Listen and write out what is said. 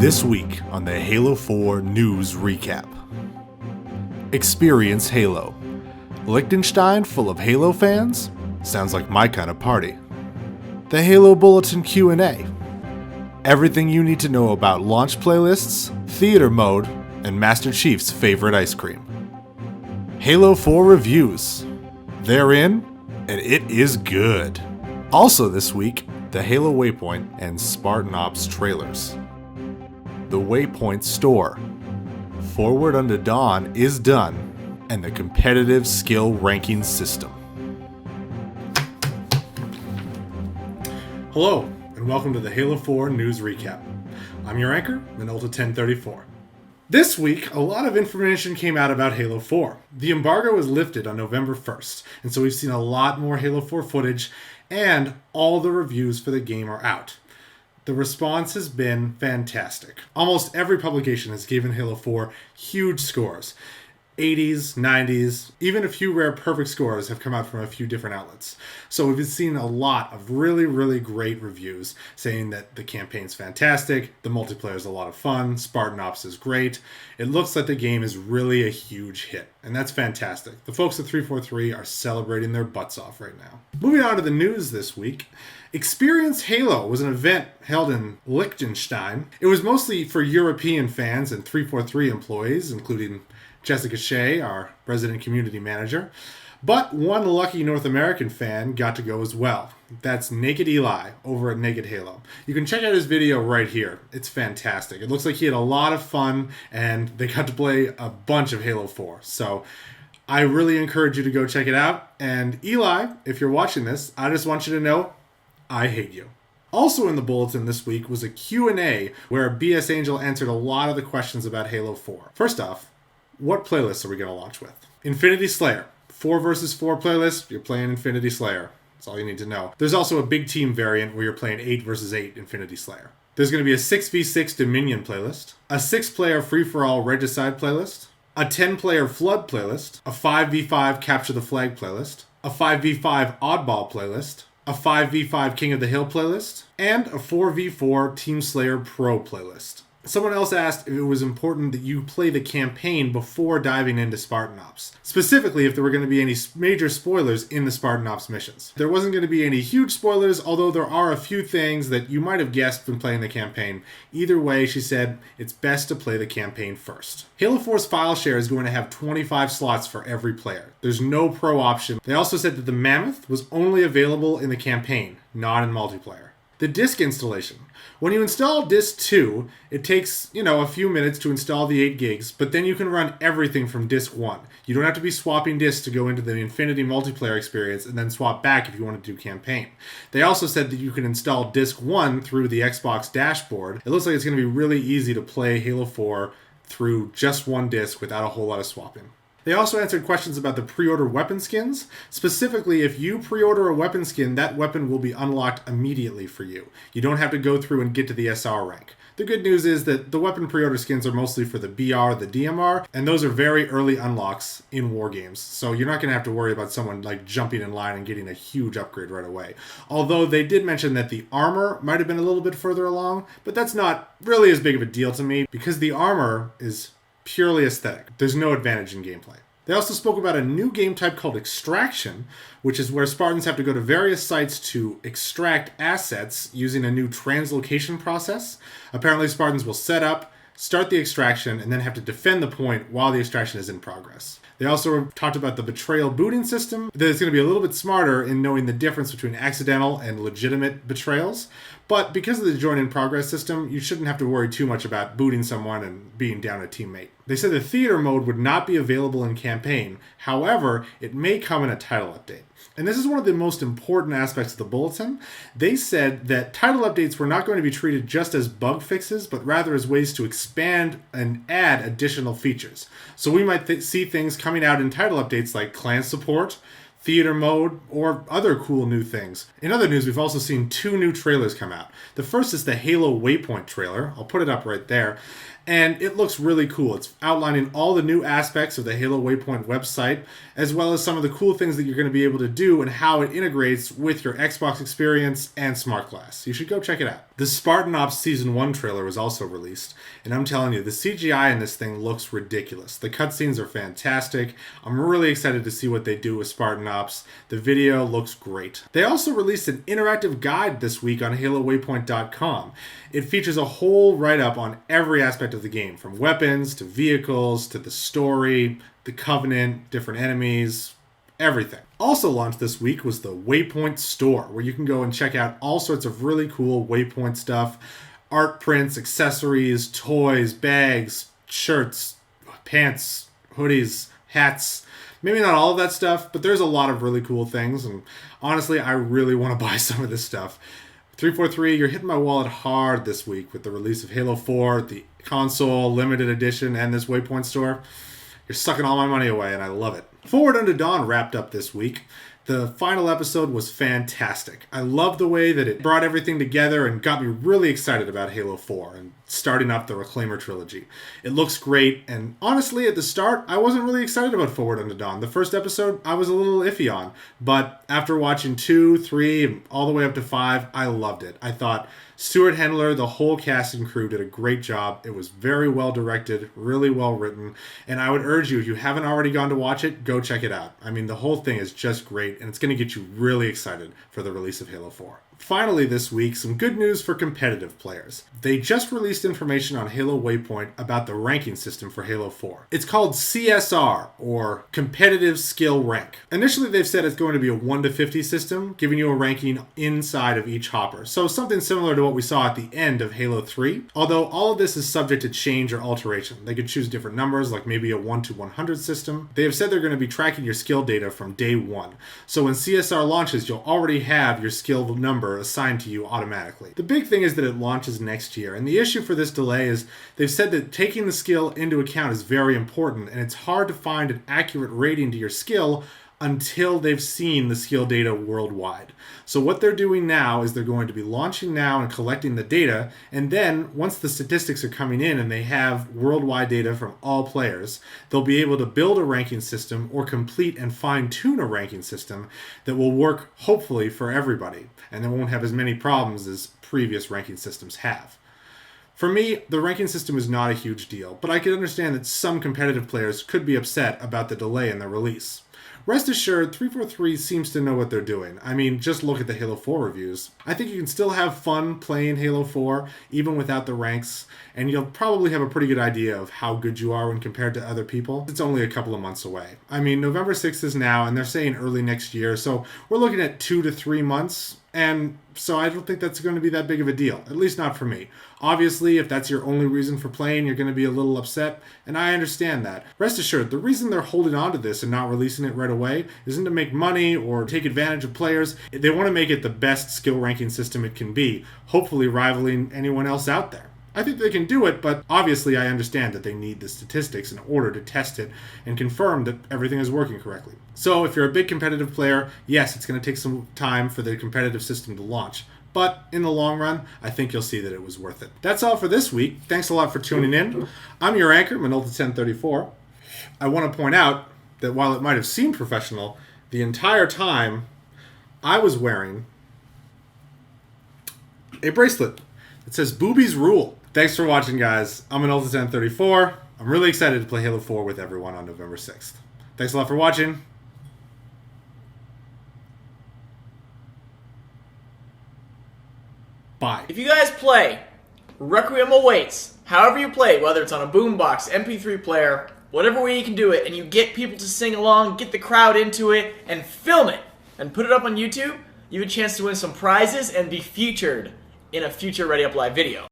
This week on the Halo 4 News Recap. Experience Halo. Liechtenstein full of Halo fans? Sounds like my kind of party. The Halo Bulletin Q&A. Everything you need to know about launch playlists, theater mode, and Master Chief's favorite ice cream. Halo 4 reviews. They're in, and it is good. Also this week, the Halo Waypoint and Spartan Ops trailers. The Waypoint store. Forward Unto Dawn is done, and the competitive skill ranking system. Hello, and welcome to the Halo 4 News Recap. I'm your anchor, Minolta 1034. This week, a lot of information came out about Halo 4. The embargo was lifted on November 1st, and so we've seen a lot more Halo 4 footage, and all the reviews for the game are out. The response has been fantastic. Almost every publication has given Halo 4 huge scores. 80s, 90s, even a few rare perfect scores have come out from a few different outlets. So we've seen a lot of really great reviews saying that the campaign's fantastic, the multiplayer is a lot of fun, Spartan Ops is great. It looks like the game is really a huge hit, and that's fantastic. The folks at 343 are celebrating their butts off right now. Moving on to the news this week. Experience Halo was an event held in Liechtenstein. It was mostly for European fans and 343 employees, including Jessica Shea, our resident community manager. But one lucky North American fan got to go as well. That's Naked Eli over at Naked Halo. You can check out his video right here. It's fantastic. It looks like he had a lot of fun, and they got to play a bunch of Halo 4. So I really encourage you to go check it out. And Eli, if you're watching this, I just want you to know, I hate you. Also in the bulletin this week was a Q&A where BS Angel answered a lot of the questions about Halo 4. First off, what playlists are we going to launch with? Infinity Slayer. 4 versus 4 playlist, you're playing Infinity Slayer. That's all you need to know. There's also a big team variant where you're playing 8 versus 8 Infinity Slayer. There's going to be a 6v6 Dominion playlist, a 6-player free-for-all Regicide playlist, a 10-player Flood playlist, a 5v5 Capture the Flag playlist, a 5v5 Oddball playlist, a 5v5 King of the Hill playlist, and a 4v4 Team Slayer Pro playlist. Someone else asked if it was important that you play the campaign before diving into Spartan Ops. Specifically, if there were going to be any major spoilers in the Spartan Ops missions. There wasn't going to be any huge spoilers, although there are a few things that you might have guessed when playing the campaign. Either way, she said, it's best to play the campaign first. Halo 4's file share is going to have 25 slots for every player. There's no pro option. They also said that the Mammoth was only available in the campaign, not in multiplayer. The disk installation. When you install disk 2, it takes, a few minutes to install the 8 gigs, but then you can run everything from disk 1. You don't have to be swapping disks to go into the Infinity multiplayer experience and then swap back if you want to do campaign. They also said that you can install disk 1 through the Xbox dashboard. It looks like it's going to be really easy to play Halo 4 through just one disk without a whole lot of swapping. They also answered questions about the pre-order weapon skins. Specifically, if you pre-order a weapon skin, that weapon will be unlocked immediately for you. You don't have to go through and get to the SR rank. The good news is that the weapon pre-order skins are mostly for the BR, the DMR, and those are very early unlocks in war games. So you're not going to have to worry about someone jumping in line and getting a huge upgrade right away. Although they did mention that the armor might have been a little bit further along, but that's not really as big of a deal to me because the armor is purely aesthetic. There's no advantage in gameplay. They also spoke about a new game type called Extraction, which is where Spartans have to go to various sites to extract assets using a new translocation process. Apparently, Spartans will set up, start the extraction, and then have to defend the point while the extraction is in progress. They also talked about the Betrayal booting system, that it's going to be a little bit smarter in knowing the difference between accidental and legitimate betrayals. But because of the join-in-progress system, you shouldn't have to worry too much about booting someone and being down a teammate. They said the theater mode would not be available in campaign. However, it may come in a title update. And this is one of the most important aspects of the bulletin. They said that title updates were not going to be treated just as bug fixes, but rather as ways to expand and add additional features. So we might see things coming out in title updates like clan support, theater mode, or other cool new things. In other news, we've also seen 2 new trailers come out. The first is the Halo Waypoint trailer. I'll put it up right there. And it looks really cool. It's outlining all the new aspects of the Halo Waypoint website, as well as some of the cool things that you're going to be able to do and how it integrates with your Xbox experience and Smart Glass. You should go check it out. The Spartan Ops Season 1 trailer was also released, and I'm telling you, the CGI in this thing looks ridiculous. The cutscenes are fantastic. I'm really excited to see what they do with Spartan Ops. The video looks great. They also released an interactive guide this week on HaloWaypoint.com. It features a whole write-up on every aspect of the game, from weapons to vehicles to the story, the Covenant, different enemies, everything. Also launched this week was the Waypoint store, where you can go and check out all sorts of really cool Waypoint stuff, art prints, accessories, toys, bags, shirts, pants, hoodies, hats. Maybe not all of that stuff, but there's a lot of really cool things, and honestly, I really want to buy some of this stuff. 343, you're hitting my wallet hard this week with the release of Halo 4, the console, limited edition, and this Waypoint store. You're sucking all my money away, and I love it. Forward Unto Dawn wrapped up this week. The final episode was fantastic. I love the way that it brought everything together and got me really excited about Halo 4 and starting up the Reclaimer trilogy. It looks great, and honestly, at the start, I wasn't really excited about Forward Unto Dawn. The first episode, I was a little iffy on, but after watching 2, 3, and all the way up to 5, I loved it. I thought Stuart Hendler, the whole cast and crew did a great job. It was very well directed, really well written, and I would urge you, if you haven't already gone to watch it, go check it out. I mean, the whole thing is just great, and it's going to get you really excited for the release of Halo 4. Finally this week, some good news for competitive players. They just released information on Halo Waypoint about the ranking system for Halo 4. It's called CSR, or Competitive Skill Rank. Initially they've said it's going to be a 1 to 50 system, giving you a ranking inside of each hopper. So something similar to what we saw at the end of Halo 3, although all of this is subject to change or alteration. They could choose different numbers, like maybe a 1 to 100 system. They have said they're going to be tracking your skill data from day 1. So when CSR launches, you'll already have your skill number assigned to you automatically. The big thing is that it launches next year, and the issue for this delay is they've said that taking the skill into account is very important, and it's hard to find an accurate rating to your skill until they've seen the skill data worldwide. So what they're doing now is they're going to be launching now and collecting the data, and then once the statistics are coming in and they have worldwide data from all players, they'll be able to build a ranking system or complete and fine-tune a ranking system that will work hopefully for everybody, and they won't have as many problems as previous ranking systems have. For me, the ranking system is not a huge deal, but I can understand that some competitive players could be upset about the delay in the release. Rest assured, 343 seems to know what they're doing. I mean, just look at the Halo 4 reviews. I think you can still have fun playing Halo 4, even without the ranks, and you'll probably have a pretty good idea of how good you are when compared to other people. It's only a couple of months away. I mean, November 6th is now, and they're saying early next year, so we're looking at 2 to 3 months, and so I don't think that's going to be that big of a deal, at least not for me. Obviously, if that's your only reason for playing, you're going to be a little upset, and I understand that. Rest assured, the reason they're holding on to this and not releasing it right away isn't to make money or take advantage of players. They want to make it the best skill ranking system it can be, hopefully rivaling anyone else out there. I think they can do it, but obviously I understand that they need the statistics in order to test it and confirm that everything is working correctly. So if you're a big competitive player, yes, it's going to take some time for the competitive system to launch. But in the long run, I think you'll see that it was worth it. That's all for this week. Thanks a lot for tuning in. I'm your anchor, Minolta1034. I want to point out that while it might have seemed professional, the entire time I was wearing a bracelet that says Boobies Rule. Thanks for watching, guys. I'm Minolta1034. I'm really excited to play Halo 4 with everyone on November 6th. Thanks a lot for watching. Bye. If you guys play Requiem Awaits, however you play, whether it's on a boombox, MP3 player, whatever way you can do it, and you get people to sing along, get the crowd into it, and film it, and put it up on YouTube, you have a chance to win some prizes and be featured in a future Ready Up Live video.